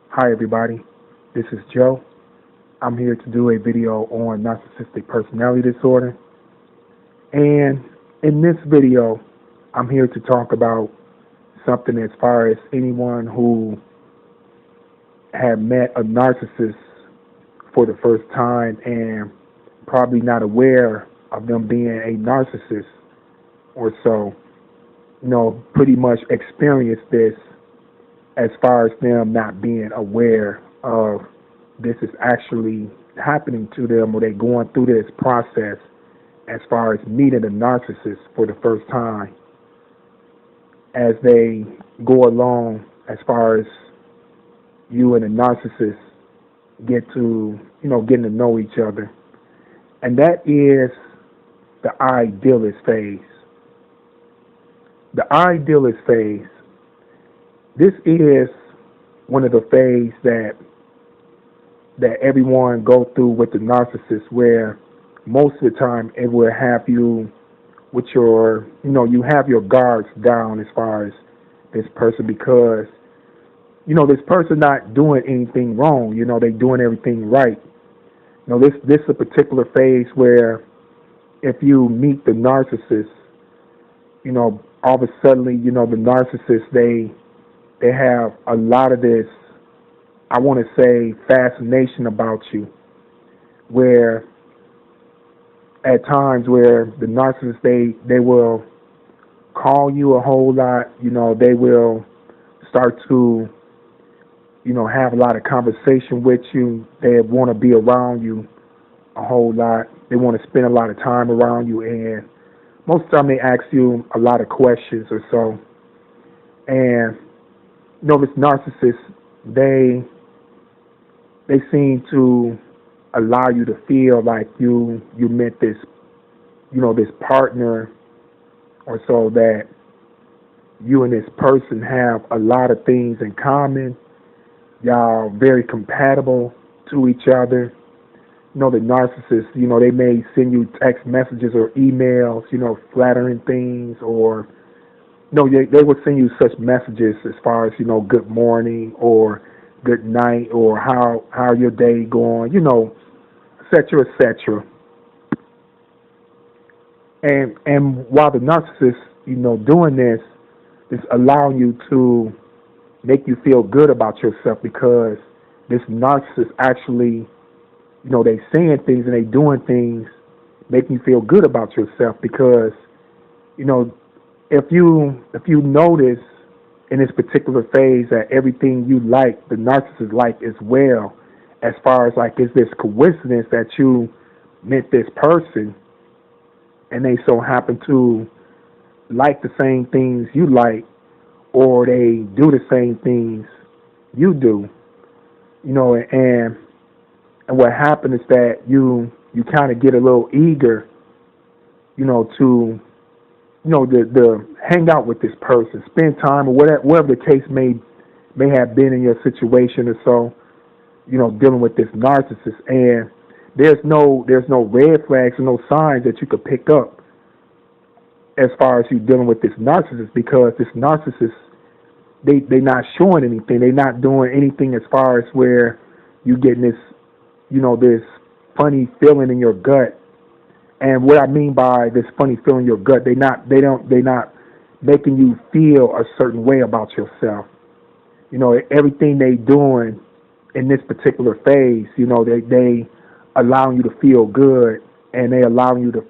Hi everybody, this is Joe. I'm here to do a video on narcissistic personality disorder. And in this video, I'm here to talk about something as far as anyone who had met a narcissist for the first time and probably not aware of them being a narcissist or so, pretty much experienced this as far as them not being aware of this is actually happening to them, or they going through this process as far as meeting a narcissist for the first time, as they go along as far as you and a narcissist getting to know each other. And that is the idealist phase. The idealist phase, this is one of the phases that everyone go through with the narcissist, where most of the time it will have you with your, you have your guards down as far as this person, because, this person not doing anything wrong, they doing everything right. This is a particular phase where if you meet the narcissist, all of a sudden, the narcissist, they have a lot of this, I want to say, fascination about you, where at times where the narcissist, they will call you a whole lot, they will start to, have a lot of conversation with you. They want to be around you a whole lot. They want to spend a lot of time around you, and most of the time they ask you a lot of questions or so. And this narcissist, they seem to allow you to feel like you met this, this partner or so, that you and this person have a lot of things in common. Y'all very compatible to each other. The narcissist, they may send you text messages or emails, flattering things, or they would send you such messages as far as, good morning or good night, or how your day going, et cetera, et cetera. And while the narcissist, doing this, is allowing you to make you feel good about yourself, because this narcissist actually, they saying things and they doing things, making you feel good about yourself, because, if you notice in this particular phase that everything you like, the narcissist like as well, as far as like, is this coincidence that you met this person and they so happen to like the same things you like, or they do the same things you do, and what happened is that you kind of get a little eager, to to hang out with this person, spend time, or whatever the case may have been in your situation or so, dealing with this narcissist. And there's no red flags or no signs that you could pick up as far as you dealing with this narcissist, because this narcissist, they not showing anything. They're not doing anything as far as where you getting this, this funny feeling in your gut. And what I mean by this funny feeling in your gut, they're not making you feel a certain way about yourself. Everything they doing in this particular phase, they allowing you to feel good, and they allowing you to,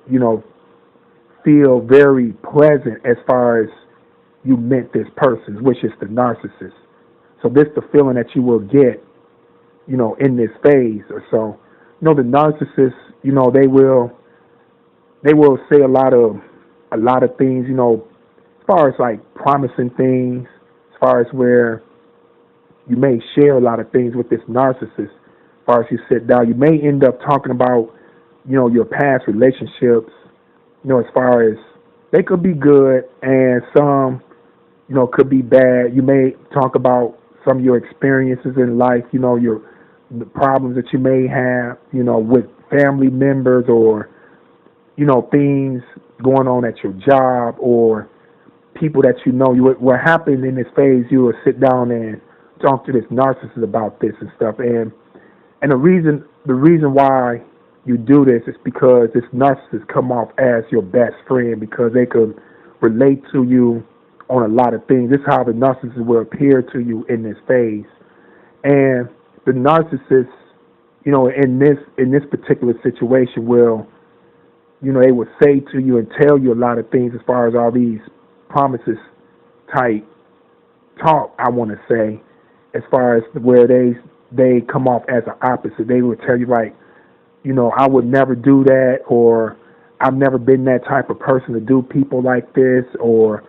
feel very pleasant as far as you met this person, which is the narcissist. So this is the feeling that you will get, in this phase or so. The narcissist, they will say a lot of things, as far as like promising things, as far as where you may share a lot of things with this narcissist. As far as you sit down, you may end up talking about, your past relationships, as far as they could be good and some, could be bad. You may talk about some of your experiences in life, the problems that you may have, with family members, or, things going on at your job, or people that what happened in this phase, you will sit down and talk to this narcissist about this and stuff. And the reason why you do this is because this narcissist come off as your best friend, because they could relate to you on a lot of things. This is how the narcissist will appear to you in this phase. And the narcissist, in this particular situation will, they will say to you and tell you a lot of things as far as all these promises type talk, I want to say, as far as where they come off as an opposite. They will tell you like, I would never do that, or I've never been that type of person to do people like this, or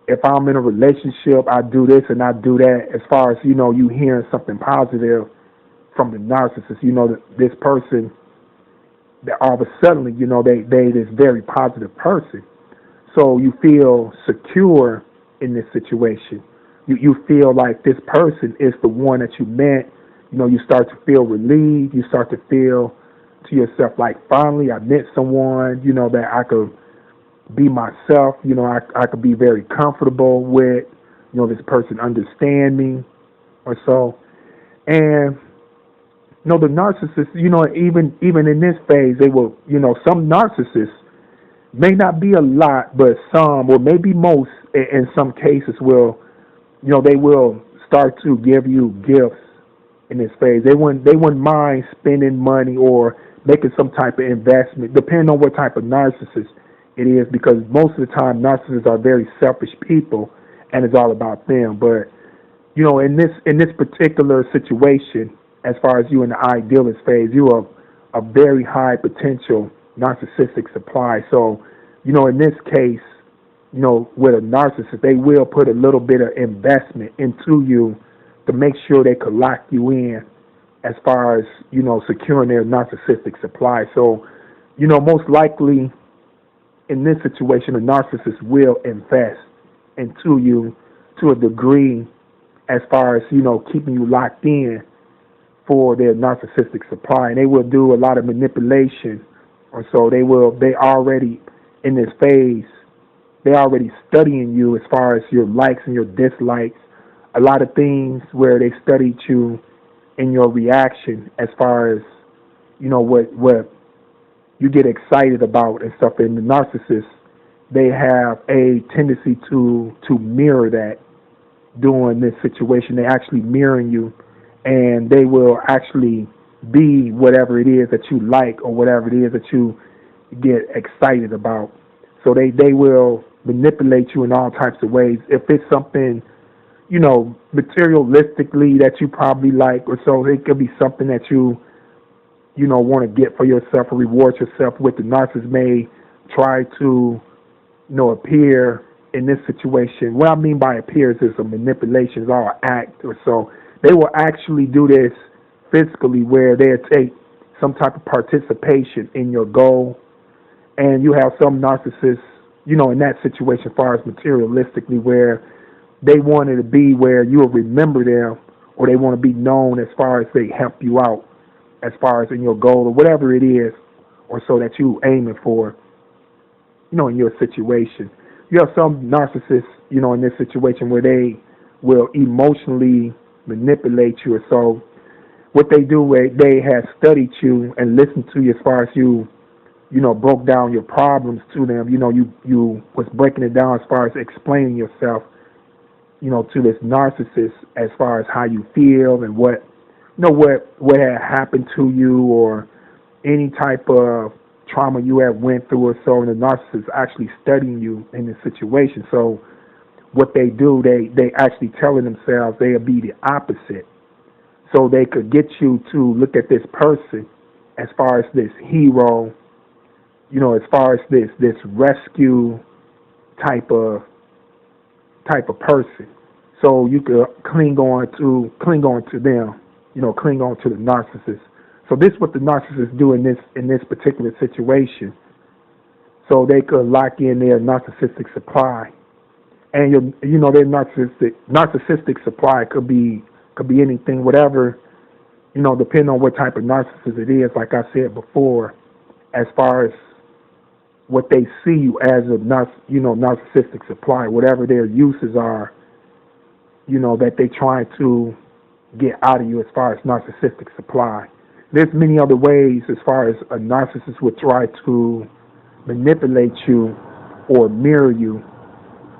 if I'm in a relationship, I do this and I do that. As far as, you hearing something positive from the narcissist, this person, that all of a sudden, they this very positive person. So you feel secure in this situation. You feel like this person is the one that you meant. You start to feel relieved. You start to feel to yourself like, finally I met someone, that I could be myself. I could be very comfortable with. This person understand me or so. And the narcissist, even in this phase, they will, some narcissists, may not be a lot, but some, or maybe most, in some cases, will, they will start to give you gifts in this phase. They wouldn't mind spending money or making some type of investment, depending on what type of narcissist it is, because most of the time narcissists are very selfish people, and it's all about them. But in this particular situation, as far as you in the idealist phase, you are a very high potential narcissistic supply. So, in this case, with a narcissist, they will put a little bit of investment into you to make sure they could lock you in as far as, securing their narcissistic supply. So, most likely in this situation, a narcissist will invest into you to a degree as far as, keeping you locked in for their narcissistic supply. And they will do a lot of manipulation, or so they already in this phase, they already studying you as far as your likes and your dislikes. A lot of things where they studied you in your reaction as far as, what you get excited about and stuff. And the narcissists, they have a tendency to mirror that during this situation. They actually mirroring you, and they will actually be whatever it is that you like or whatever it is that you get excited about. So they will manipulate you in all types of ways. If it's something, materialistically that you probably like, or so, it could be something that you want to get for yourself or reward yourself with. The narcissist may try to, appear in this situation. What I mean by appears is a manipulation, is all an act or so. They will actually do this physically, where they'll take some type of participation in your goal. And you have some narcissists, in that situation as far as materialistically, where they want it to be where you'll remember them, or they want to be known as far as they help you out as far as in your goal or whatever it is, or so that you aiming for, in your situation. You have some narcissists, in this situation where they will emotionally manipulate you, or so. What they do, where they have studied you and listened to you as far as you broke down your problems to them. You was breaking it down as far as explaining yourself, to this narcissist as far as how you feel and what had happened to you, or any type of trauma you have went through or so. And the narcissist is actually studying you in this situation. So what they do, they actually telling themselves they'll be the opposite, so they could get you to look at this person as far as this hero, as far as this rescue type of person. So you could cling on to them, cling on to the narcissist. So this is what the narcissists do in this particular situation. So they could lock in their narcissistic supply. And their narcissistic supply could be anything, whatever, depending on what type of narcissist it is, like I said before, as far as what they see you as a narcissistic supply, whatever their uses are, that they trying to get out of you as far as narcissistic supply. There's many other ways as far as a narcissist would try to manipulate you or mirror you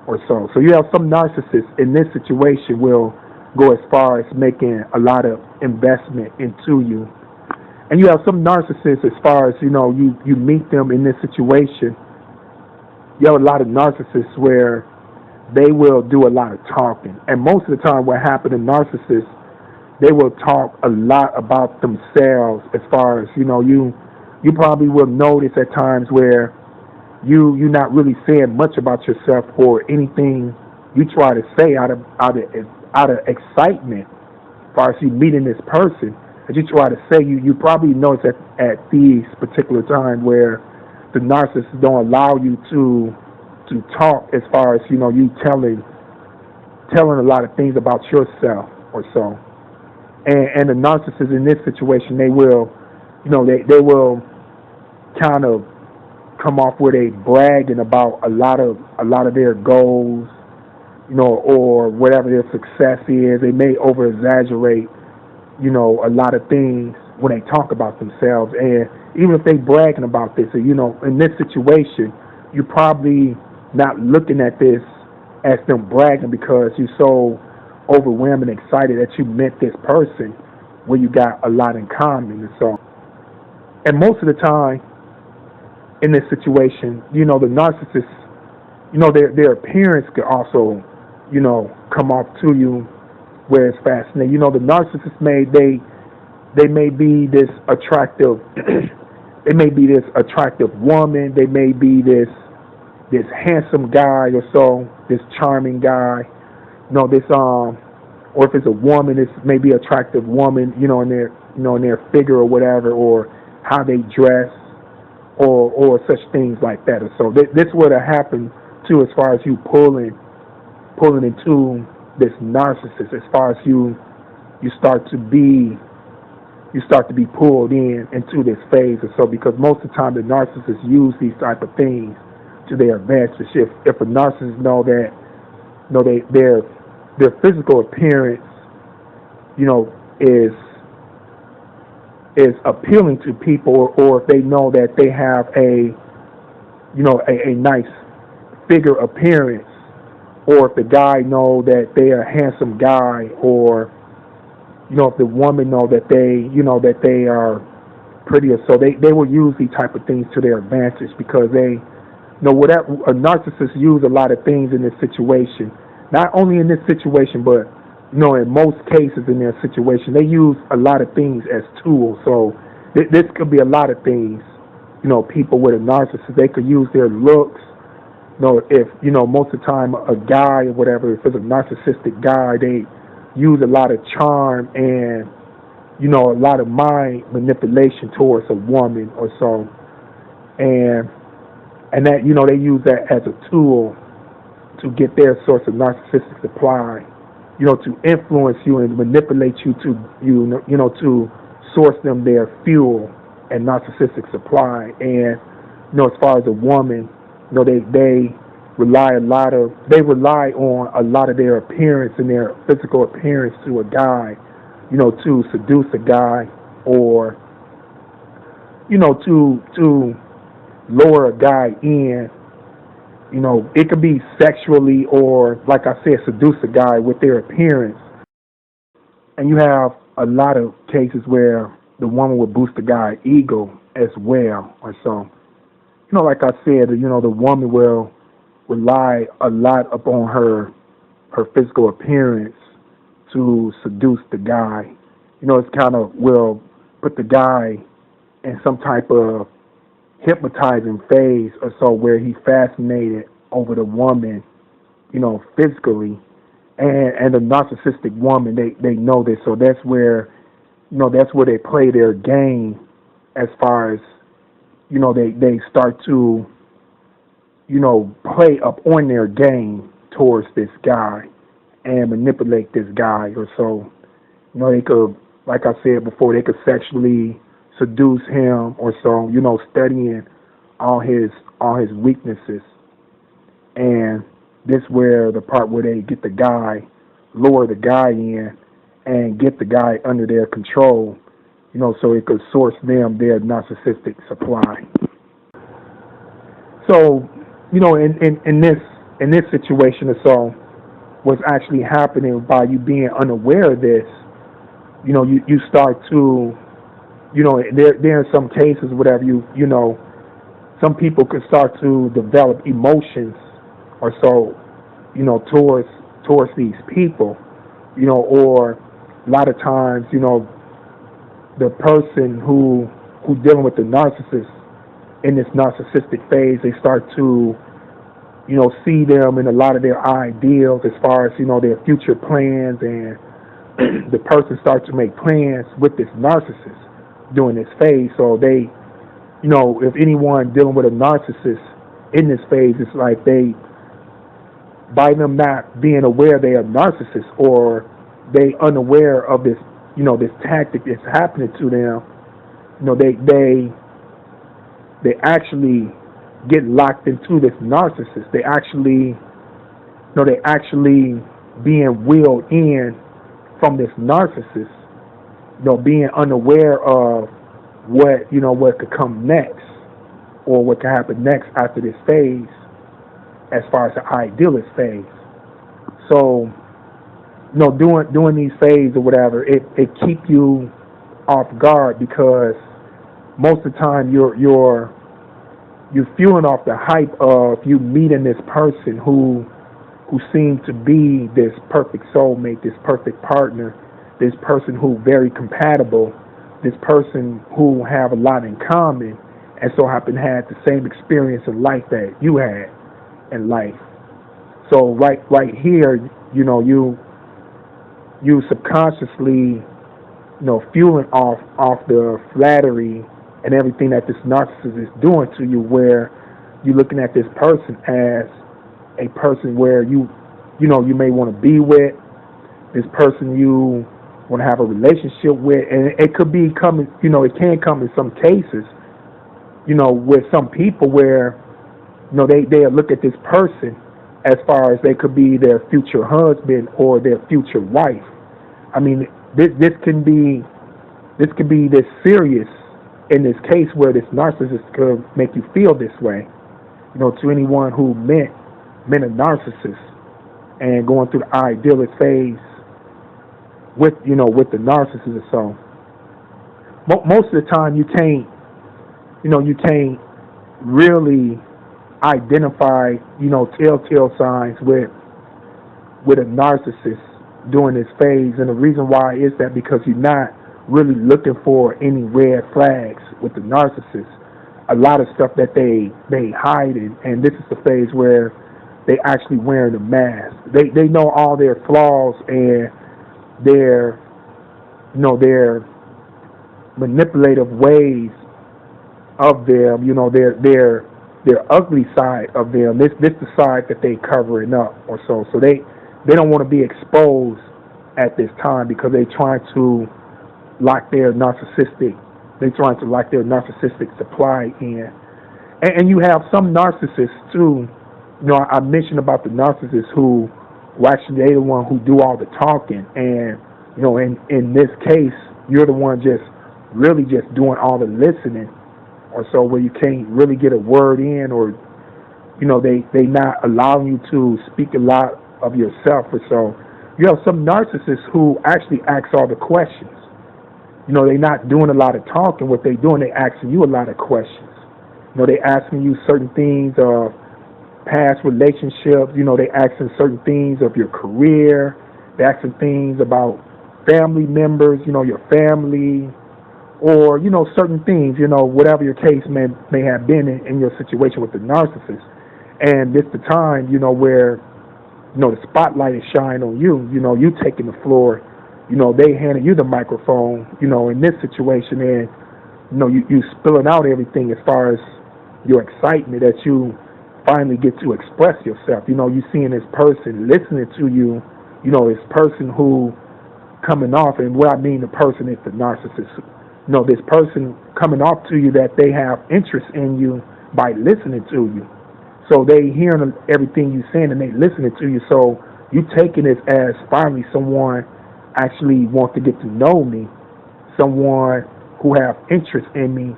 or so. So you have some narcissists in this situation will go as far as making a lot of investment into you. And you have some narcissists as far as, you meet them in this situation. You have a lot of narcissists where they will do a lot of talking. And most of the time what happens to narcissists, they will talk a lot about themselves as far as, you probably will notice at times where you're not really saying much about yourself or anything you try to say out of excitement as far as you meeting this person. As you try to say, you probably notice at these particular times where the narcissist don't allow you to talk as far as, you telling a lot of things about yourself or so. And the narcissist in this situation, they will, they will kind of come off where they bragging about a lot of their goals, or whatever their success is. They may over exaggerate, a lot of things when they talk about themselves. And even if they bragging about this, in this situation, you're probably not looking at this as them bragging because you're so overwhelmed and excited that you met this person where you got a lot in common. And so, and most of the time in this situation, the narcissist, their appearance could also, come off to you where it's fascinating. The narcissist they may be this attractive they may be this attractive woman, they may be this handsome guy or so, this charming guy, or if it's a woman, it's maybe attractive woman, in their figure or whatever, or how they dress, or such things like that. So this would have happened too, as far as you pulling into this narcissist, as far as you start to be pulled into this phase or so, because most of the time the narcissists use these type of things to their advantage. If a narcissist know that their physical appearance, is appealing to people, or if they know that they have a nice figure appearance, or if the guy know that they are a handsome guy, or if the woman know that they are pretty, or so they will use these type of things to their advantage, because they whatever a narcissist use a lot of things in this situation. Not only in this situation, but in most cases in their situation, they use a lot of things as tools. So this could be a lot of things. People with a narcissist, they could use their looks. If most of the time a guy or whatever, if it's a narcissistic guy, they use a lot of charm and a lot of mind manipulation towards a woman or so, and that they use that as a tool to get their source of narcissistic supply, to influence you and manipulate you to to source them their fuel and narcissistic supply. And as far as a woman, they rely on a lot of their appearance and their physical appearance to a guy, to seduce a guy, or to lure a guy in. It could be sexually, or like I said, seduce a guy with their appearance. And you have a lot of cases where the woman would boost the guy's ego as well, or so. Like I said, the woman will rely a lot upon her physical appearance to seduce the guy. It's kind of will put the guy in some type of hypnotizing phase or so, where he's fascinated over the woman, physically, and the narcissistic woman, they know this. So that's where they play their game, as far as they start to play up on their game towards this guy and manipulate this guy or so. They could, like I said before, they could sexually seduce him or so, studying all his weaknesses. And this where the part where they get the guy lure the guy in and get the guy under their control, so it could source them their narcissistic supply. So, in this situation or so, what's actually happening by you being unaware of this, you start to, there are some cases, whatever some people can start to develop emotions or so, towards these people, or a lot of times, the person who's dealing with the narcissist in this narcissistic phase, they start to, see them in a lot of their ideals as far as, their future plans, and the person starts to make plans with this narcissist during this phase. So they, if anyone dealing with a narcissist in this phase, it's like they, by them not being aware they are narcissists, or they unaware of this, this tactic that's happening to them, they actually get locked into this narcissist. They actually being wheeled in from this narcissist, being unaware of what could come next, or what could happen next after this phase, as far as the idealist phase. So, doing these phases or whatever, it keep you off guard, because most of the time you're fueling off the hype of you meeting this person who seems to be this perfect soulmate, this perfect partner, this person who very compatible, this person who have a lot in common, and so happen to have the same experience in life that you had in life. So right here, you subconsciously, fueling off the flattery and everything that this narcissist is doing to you, where you're looking at this person as a person where you may want to be with, this person you want to have a relationship with, and it could be coming, it can come in some cases, with some people where, they look at this person as far as they could be their future husband or their future wife. I mean, this can be this serious in this case, where this narcissist could make you feel this way. To anyone who met a narcissist and going through the idealist phase with the narcissist or so. Most of the time, you can't really identify telltale signs with a narcissist during this phase, and the reason why is that because you're not really looking for any red flags with the narcissist. A lot of stuff that they hide in, and this is the phase where they actually wearing a mask. They know all their flaws and their manipulative ways of them, their ugly side of them. This the side that they covering up or so. So they don't want to be exposed at this time, because they're trying to lock their narcissistic supply in. And you have some narcissists too. I mentioned about the narcissists who actually they're the one who do all the talking, and in this case you're the one just doing all the listening or so, where you can't really get a word in, or they not allowing you to speak a lot of yourself or so. You have some narcissists who actually ask all the questions. They're not doing a lot of talking. What they're doing, they're asking you a lot of questions. They're asking you certain things of past relationships. They're asking certain things of your career. They're asking things about family members, your family, or, certain things, whatever your case may have been in your situation with the narcissist. And it's the time, where, the spotlight is shining on you. You taking the floor. They handed you the microphone, in this situation, and, you spilling out everything as far as your excitement that you finally get to express yourself. You seeing this person listening to you, this person who coming off, and what I mean the person is the narcissist. This person coming off to you that they have interest in you by listening to you. So they hearing everything you're saying and they listening to you. So You taking this as finally someone actually wants to get to know me, someone who have interest in me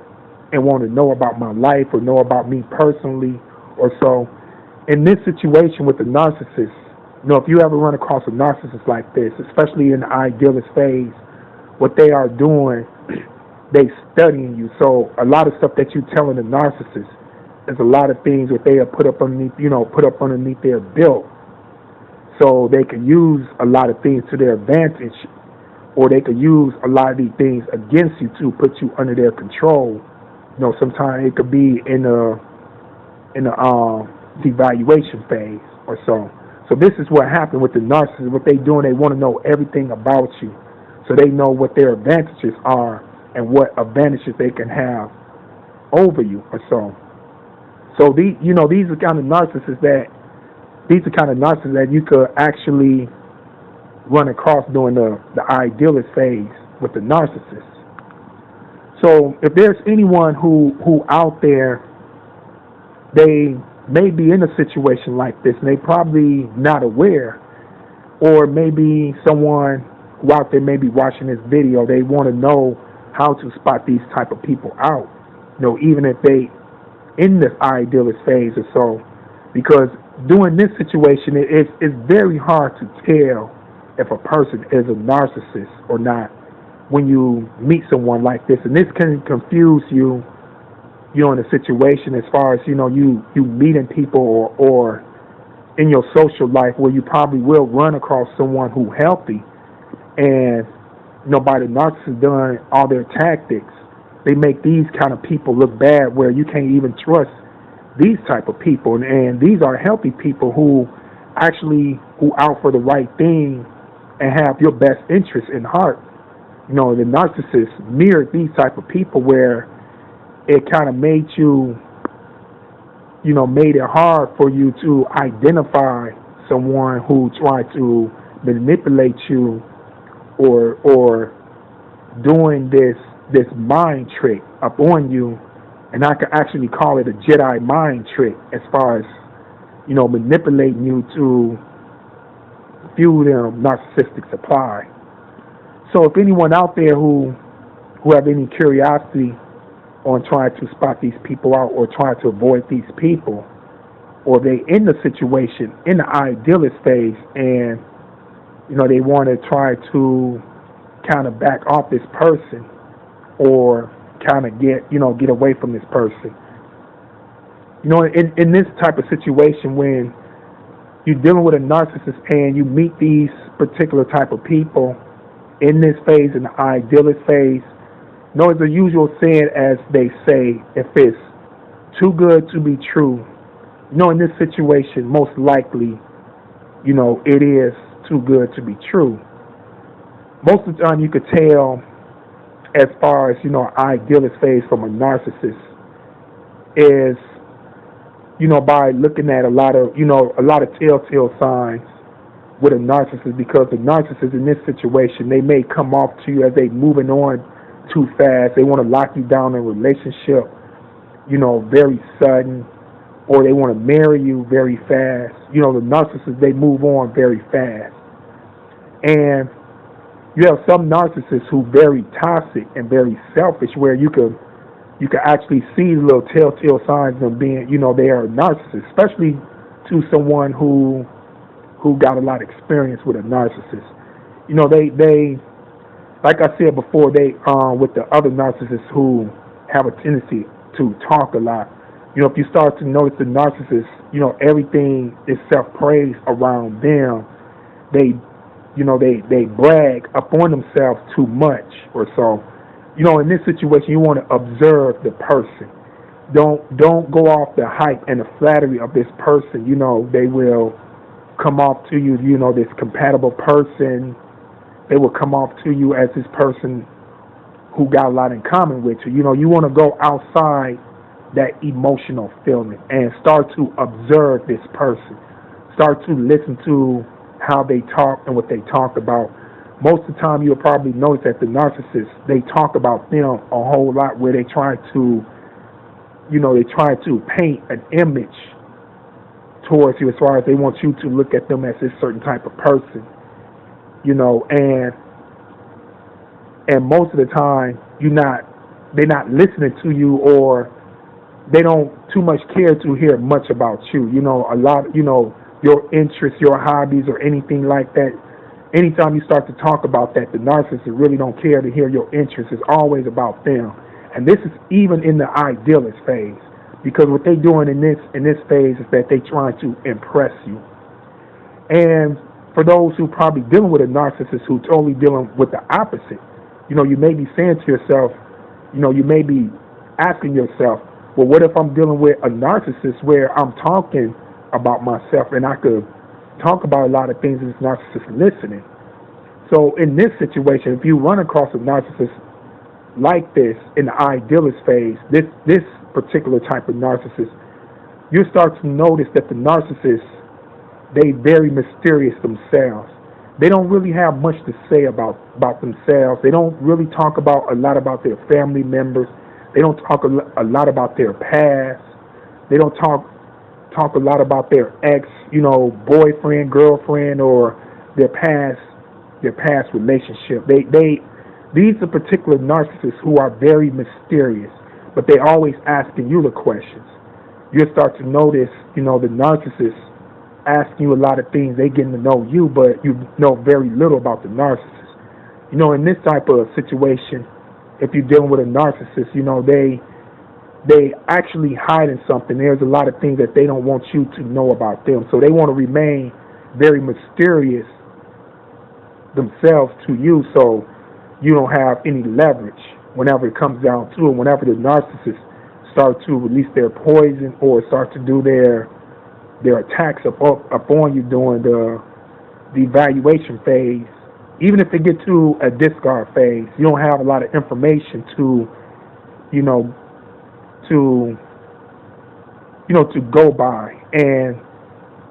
and want to know about my life or know about me personally or so. In this situation with the narcissist, if you ever run across a narcissist like this, especially in the idealist phase, what they are doing, they studying you. So a lot of stuff that you telling the narcissist is a lot of things that they have put up underneath their belt, so they can use a lot of things to their advantage, or they could use a lot of these things against you to put you under their control. Sometimes it could be in a devaluation phase or so. So this is what happened with the narcissist. What they doing, they want to know everything about you, so they know what their advantages are and what advantages they can have over you or so. So these are kind of narcissists that you could actually run across during the idealist phase with the narcissist. So if there's anyone who out there, they may be in a situation like this and they probably not aware, or maybe someone who out there may be watching this video, they want to know how to spot these type of people out, even if they in this idealist phase or so, because during this situation, it's very hard to tell if a person is a narcissist or not when you meet someone like this. And this can confuse you, in a situation as far as, you meeting people or in your social life where you probably will run across someone who healthy, and, by the narcissist doing all their tactics, they make these kind of people look bad where you can't even trust these type of people. And these are healthy people who out for the right thing and have your best interest in heart. The narcissist mirrored these type of people where it kind of made made it hard for you to identify someone who tried to manipulate you or doing this mind trick up on you. And I could actually call it a Jedi mind trick as far as, manipulating you to fuel them narcissistic supply. So if anyone out there who have any curiosity on trying to spot these people out or trying to avoid these people, or they in the situation in the idealist phase and, they want to try to kind of back off this person or kind of get away from this person. In this type of situation, when you're dealing with a narcissist and you meet these particular type of people in this phase, in the idealist phase, it's the usual saying, as they say, if it's too good to be true, in this situation, most likely, it is too good to be true. Most of the time you could tell as far as, idealist phase from a narcissist is, by looking at a lot of telltale signs with a narcissist, because the narcissist in this situation, they may come off to you as they moving on too fast. They want to lock you down in a relationship, very sudden, or they want to marry you very fast. The narcissists, they move on very fast. And you have some narcissists who very toxic and very selfish, where you could actually see the little telltale signs of them being, they are a narcissist, especially to someone who got a lot of experience with a narcissist. They like I said before, they with the other narcissists who have a tendency to talk a lot. If you start to notice the narcissist, everything is self-praise around them. They brag upon themselves too much or so. In this situation, you want to observe the person. Don't go off the hype and the flattery of this person. They will come off to you, this compatible person. They will come off to you as this person who got a lot in common with you. You want to go outside that emotional feeling and start to observe this person. Start to listen to how they talk and what they talk about. Most of the time, you'll probably notice that the narcissists, they talk about them a whole lot, where they try to paint an image towards you, as far as they want you to look at them as this certain type of person, and most of the time they're not listening to you, or they don't too much care to hear much about you. A lot, your interests, your hobbies, or anything like that. Anytime you start to talk about that, the narcissist really don't care to hear your interests. It's always about them. And this is even in the idealist phase, because what they're doing in this phase is that they're trying to impress you. And for those who probably dealing with a narcissist who totally dealing with the opposite, you may be saying to yourself, you may be asking yourself, well, what if I'm dealing with a narcissist where I'm talking about myself and I could talk about a lot of things and this narcissist listening? So in this situation, if you run across a narcissist like this in the idealist phase, this particular type of narcissist, you start to notice that the narcissists, they very mysterious themselves. They don't really have much to say about themselves. They don't really talk a lot about their family members. They don't talk a lot about their past. They don't talk a lot about their ex, boyfriend, girlfriend, or their past relationship. These are particular narcissists who are very mysterious, but they're always asking you the questions. You'll start to notice, the narcissist asking you a lot of things. They getting to know you, but you know very little about the narcissist. In this type of situation, if you're dealing with a narcissist, they actually hiding something. There's a lot of things that they don't want you to know about them. So they want to remain very mysterious themselves to you, so you don't have any leverage whenever it comes down to it. Whenever the narcissists start to release their poison or start to do their attacks upon you during the evaluation phase, even if they get to a discard phase, you don't have a lot of information to go by, and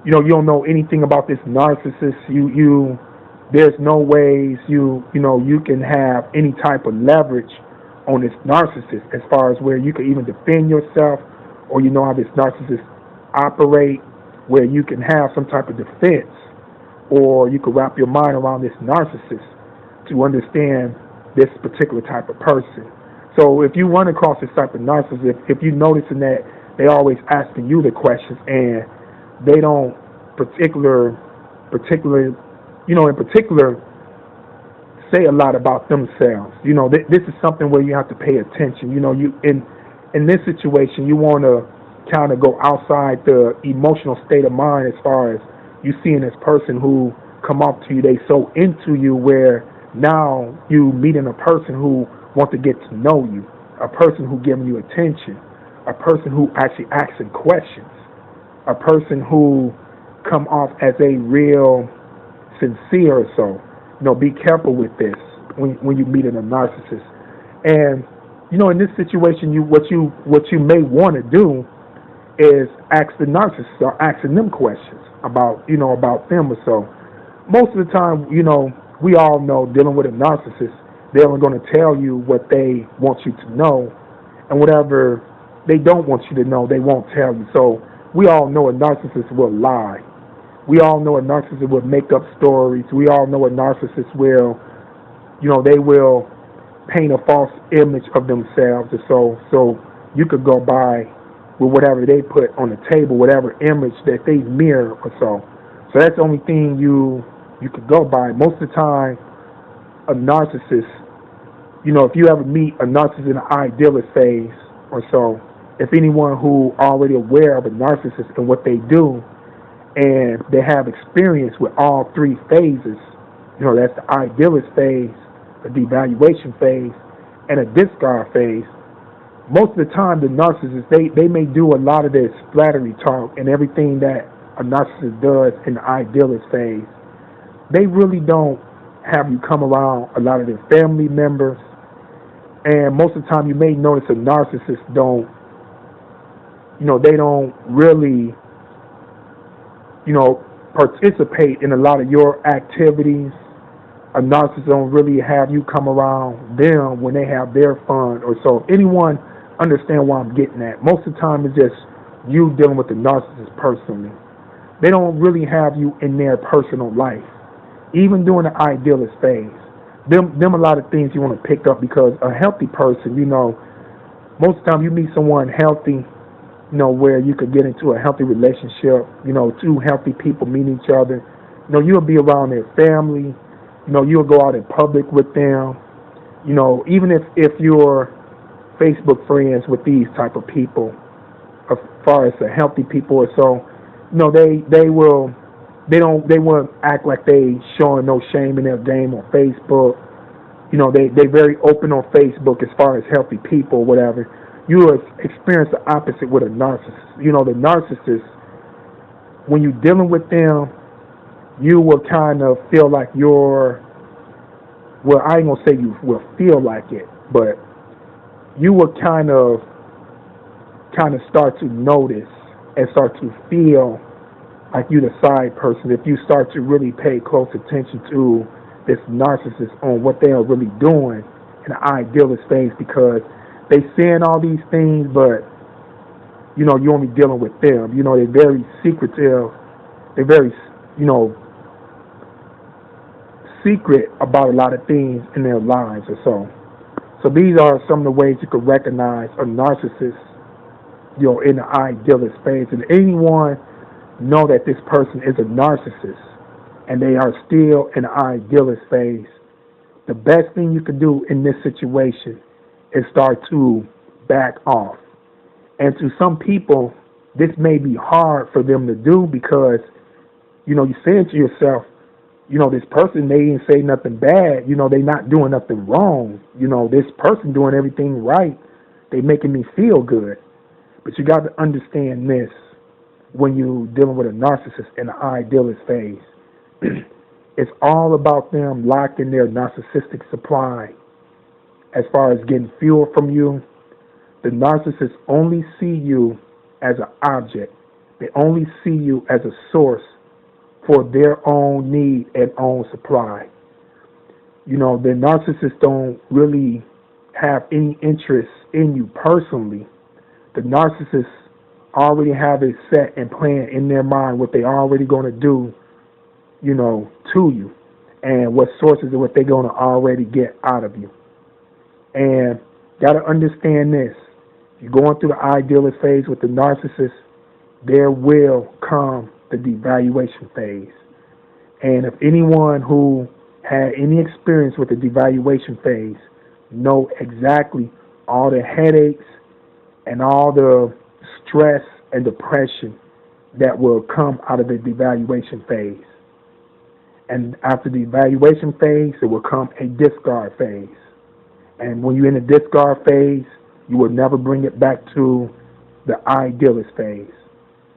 you don't know anything about this narcissist. There's no ways you can have any type of leverage on this narcissist, as far as where you can even defend yourself, or how this narcissist operate, where you can have some type of defense, or you can wrap your mind around this narcissist to understand this particular type of person. So if you run across this type of narcissist, if you're noticing that they always asking you the questions and they don't in particular say a lot about themselves, this is something where you have to pay attention. In this situation, you want to kind of go outside the emotional state of mind, as far as you seeing this person who come up to you, they so into you, where now you meeting a person who want to get to know you, a person who giving you attention, a person who actually asking questions, a person who come off as a real sincere or so. Be careful with this when you meet a narcissist. And in this situation, what you may want to do is ask the narcissist, or asking them questions about them or so. Most of the time, we all know, dealing with a narcissist, they're only going to tell you what they want you to know, and whatever they don't want you to know, they won't tell you. So we all know a narcissist will lie. We all know a narcissist will make up stories. We all know a narcissist will, they will paint a false image of themselves or so you could go by with whatever they put on the table, whatever image that they mirror or so. So that's the only thing you could go by. Most of the time, a narcissist, if you ever meet a narcissist in the idealist phase or so, if anyone who already aware of a narcissist and what they do, and they have experience with all three phases, that's the idealist phase, the devaluation phase, and a discard phase. Most of the time, the narcissists, they may do a lot of this flattery talk and everything that a narcissist does in the idealist phase. They really don't have you come around a lot of their family members, and most of the time you may notice a narcissist they don't really participate in a lot of your activities. A narcissist don't really have you come around them when they have their fun or so. If anyone understand what I'm getting at, most of the time it's just you dealing with the narcissist personally. they don't really have you in their personal life. Even during the idealist phase, them a lot of things you want to pick up, because a healthy person, most of the time you meet someone healthy, where you could get into a healthy relationship, two healthy people meet each other. You'll be around their family, you'll go out in public with them, even if you're Facebook friends with these type of people, as far as the healthy people or so, they won't act like they showing no shame in their game on Facebook. They very open on Facebook as far as healthy people or whatever. You will experience the opposite with a narcissist. The narcissist, when you're dealing with them, you will kind of feel like I ain't going to say you will feel like it, but you will kind of start to notice and start to feel like you're the side person if you start to really pay close attention to this narcissist on what they are really doing in the idealist phase, because they saying all these things, but you're only dealing with them. They're very secretive. They're very secret about a lot of things in their lives or so. So these are some of the ways you can recognize a narcissist, in the idealist phase. And anyone know that this person is a narcissist and they are still in the idealist phase, the best thing you can do in this situation is start to back off. And to some people, this may be hard for them to do, because, you're saying to yourself, this person, they didn't say nothing bad. They not doing nothing wrong. This person doing everything right. They making me feel good. But you got to understand this when you're dealing with a narcissist in the idealist phase. It's all about them locking their narcissistic supply as far as getting fuel from you. The narcissists only see you as an object. They only see you as a source for their own need and own supply. The narcissists don't really have any interest in you personally. The narcissists already have it set and planned in their mind what they already going to do, to you, and what sources of what they're going to already get out of you. And got to understand this. You're going through the idealist phase with the narcissist, there will come the devaluation phase. And if anyone who had any experience with the devaluation phase know exactly all the headaches and all the stress and depression that will come out of the devaluation phase. And after the evaluation phase, it will come a discard phase. And when you're in the discard phase, you will never bring it back to the idealist phase.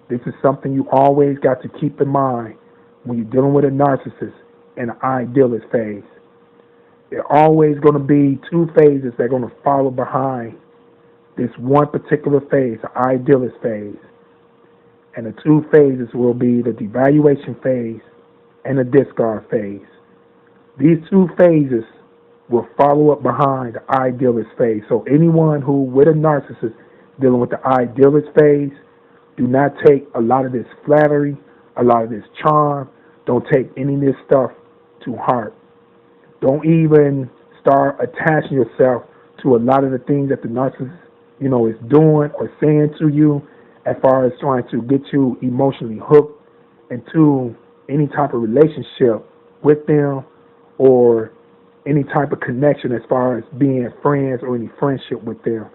This is something you always got to keep in mind when you're dealing with a narcissist in the idealist phase. There are always going to be two phases that are going to follow behind this one particular phase, the idealist phase. And the two phases will be the devaluation phase and the discard phase. These two phases will follow up behind the idealist phase. So anyone who, with a narcissist, dealing with the idealist phase, do not take a lot of this flattery, a lot of this charm. Don't take any of this stuff to heart. Don't even start attaching yourself to a lot of the things that the narcissist, is doing or saying to you, as far as trying to get you emotionally hooked into any type of relationship with them or any type of connection as far as being friends or any friendship with them.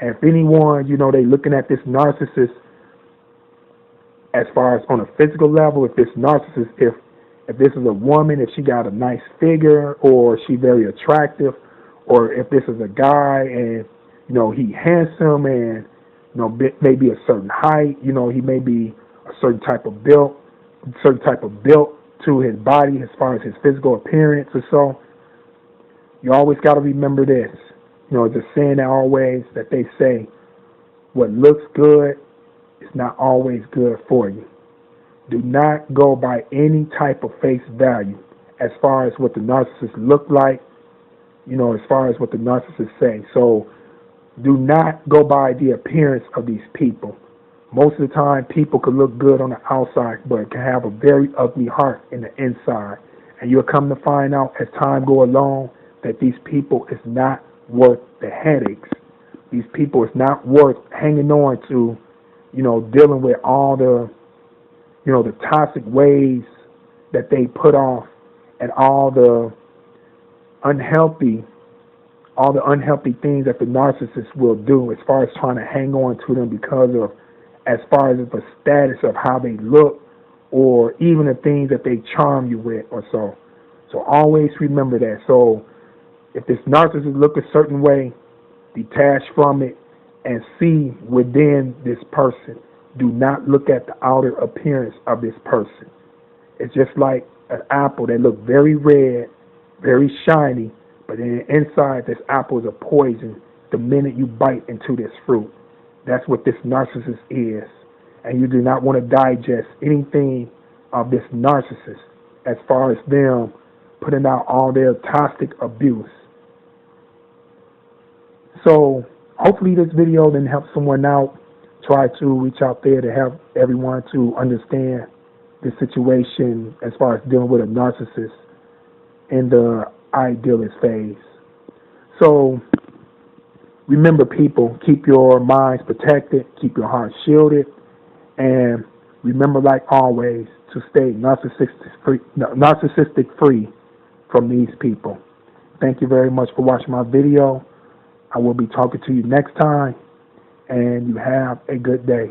And if anyone, they looking at this narcissist as far as on a physical level, if this narcissist, if this is a woman, if she got a nice figure or she very attractive, or if this is a guy and, he handsome and, maybe a certain height, he may be a certain type of build to his body as far as his physical appearance or so. You always got to remember this. It's a saying that they say, what looks good is not always good for you. Do not go by any type of face value as far as what the narcissist look like, as far as what the narcissist say. So do not go by the appearance of these people. Most of the time, people could look good on the outside, but can have a very ugly heart in the inside. And you'll come to find out as time go along that these people is not worth the headaches. These people is not worth hanging on to, dealing with all the, the toxic ways that they put off and all the unhealthy things that the narcissist will do as far as trying to hang on to them because of, as far as the status of how they look or even the things that they charm you with or so. So always remember that. So if this narcissist look a certain way, detach from it and see within this person. Do not look at the outer appearance of this person. It's just like an apple that looks very red, very shiny, but then inside this apple is a poison the minute you bite into this fruit. That's what this narcissist is. And you do not want to digest anything of this narcissist as far as them putting out all their toxic abuse. So hopefully this video then helps someone out. Try to reach out there to help everyone to understand the situation as far as dealing with a narcissist in the idealist phase. So remember, people, keep your minds protected, keep your heart shielded, and remember, like always, to stay narcissistic free from these people. Thank you very much for watching my video. I will be talking to you next time, and you have a good day.